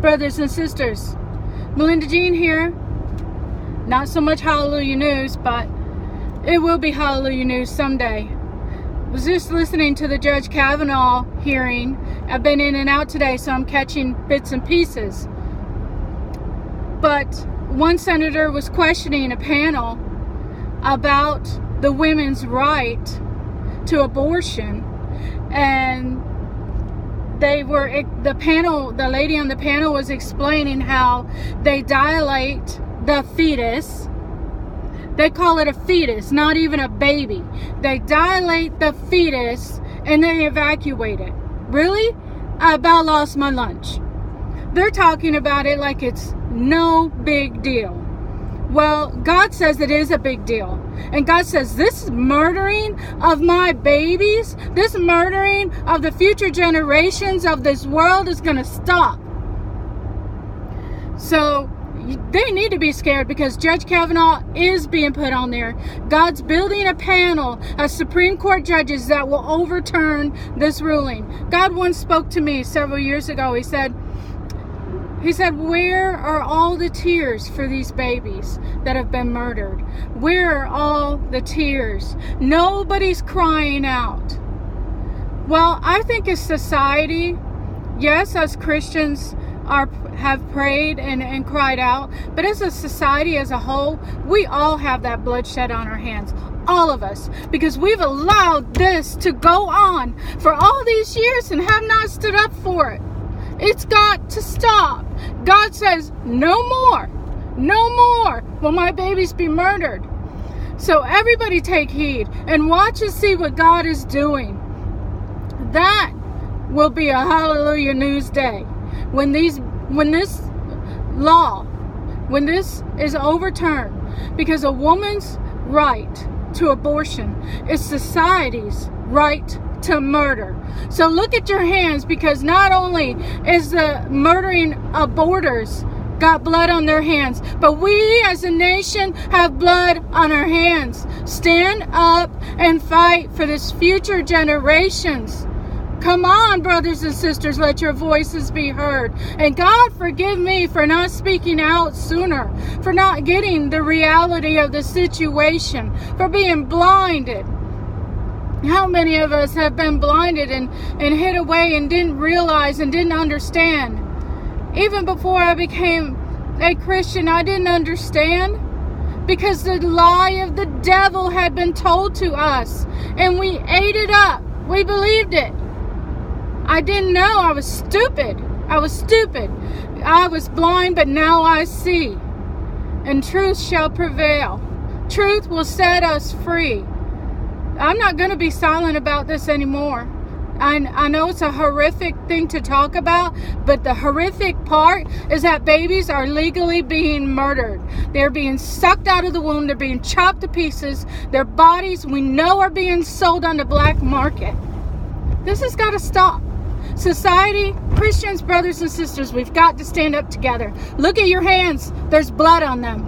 brothers and sisters. Melinda Jean here. Not so much hallelujah news, but it will be hallelujah news someday. Was just listening to the Judge Kavanaugh hearing. I've been in and out today, so I'm catching bits and pieces. But one senator was questioning a panel about the women's right to abortion, and the lady on the panel was explaining how they dilate the fetus. They call it a fetus, not even a baby. They dilate the fetus and they evacuate it. Really? I about lost my lunch. They're talking about it like it's no big deal. Well, God says it is a big deal. And God says this murdering of my babies, this murdering of the future generations of this world is going to stop. So they need to be scared, because Judge Kavanaugh is being put on there. God's building a panel of Supreme Court judges that will overturn this ruling. God once spoke to me several years ago. He said, where are all the tears for these babies that have been murdered? Where are all the tears? Nobody's crying out. Well, I think as society, yes, as Christians have prayed and cried out, but as a society as a whole, we all have that bloodshed on our hands. All of us, because we've allowed this to go on for all these years and have not stood up for it. It's got to stop. God says, no more will my babies be murdered. So everybody take heed and watch and see what God is doing. That will be a hallelujah news day. When this is overturned, because a woman's right to abortion is society's right to murder. So look at your hands, because not only is the murdering aborters got blood on their hands, but we as a nation have blood on our hands. Stand up and fight for this future generations. Come on, brothers and sisters, let your voices be heard. And God, forgive me for not speaking out sooner, for not getting the reality of the situation, for being blinded. How many of us have been blinded and hid away and didn't realize and didn't understand? Even before I became a Christian, I didn't understand, because the lie of the devil had been told to us and we ate it up. We believed it. I didn't know. I was stupid. I was blind, but now I see. And truth shall prevail. Truth will set us free. I'm not going to be silent about this anymore. I know it's a horrific thing to talk about, but the horrific part is that babies are legally being murdered. They're being sucked out of the womb. They're being chopped to pieces. Their bodies, we know, are being sold on the black market. This has got to stop. Society, Christians, brothers and sisters, we've got to stand up together. Look at your hands. There's blood on them.